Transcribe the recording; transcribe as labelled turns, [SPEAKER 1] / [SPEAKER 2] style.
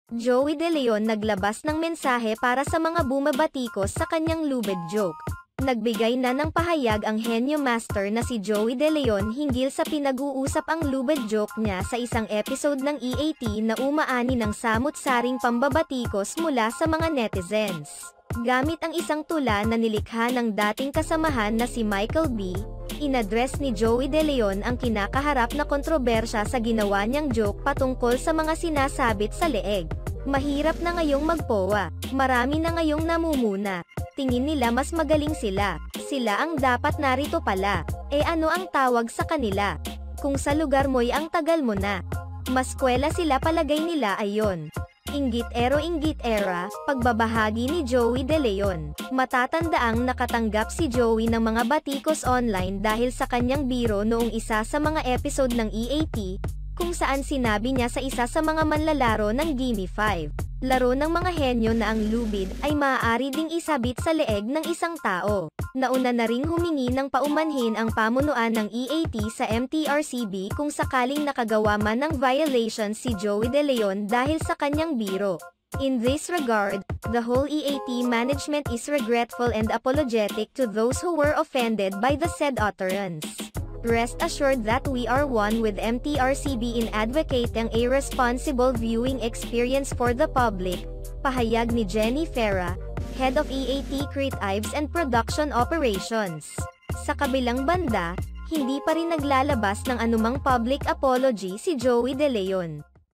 [SPEAKER 1] Joey De Leon naglabas ng mensahe para sa mga bumabatikos sa kanyang lubid joke. Nagbigay na ng pahayag ang henyo master na si Joey De Leon hinggil sa pinag-uusap ang lubid joke niya sa isang episode ng EAT na umaani ng samut-saring pambabatikos mula sa mga netizens. Gamit ang isang tula na nilikha ng dating kasamahan na si Michael B., inadres ni Joey De Leon ang kinakaharap na kontrobersya sa ginawa niyang joke patungkol sa mga sinasabit sa leeg. Mahirap na ngayong magpowa, marami na ngayong namumuna. Tingin nila mas magaling sila. Sila ang dapat narito pala. Ano ang tawag sa kanila? Kung sa lugar mo'y ang tagal mo na. Maskwela sila palagay nila ayon. Inggit era, pagbabahagi ni Joey De Leon. Matatandaang nakatanggap si Joey ng mga batikos online dahil sa kanyang biro noong isa sa mga episode ng EAT, kung saan sinabi niya sa isa sa mga manlalaro ng Gimme 5. Laro ng mga henyo na ang lubid ay maaari ding isabit sa leeg ng isang tao. Nauna na ring humingi ng paumanhin ang pamunuan ng EAT sa MTRCB kung sakaling nakagawa man ng violation si Joey De Leon dahil sa kanyang biro. In this regard, the whole EAT management is regretful and apologetic to those who were offended by the said utterance. Rest assured that we are one with MTRCB in advocating a responsible viewing experience for the public, pahayag ni Jenny Ferra, Head of EAT Creatives and Production Operations. Sa kabilang banda, hindi pa rin naglalabas ng anumang public apology si Joey De Leon.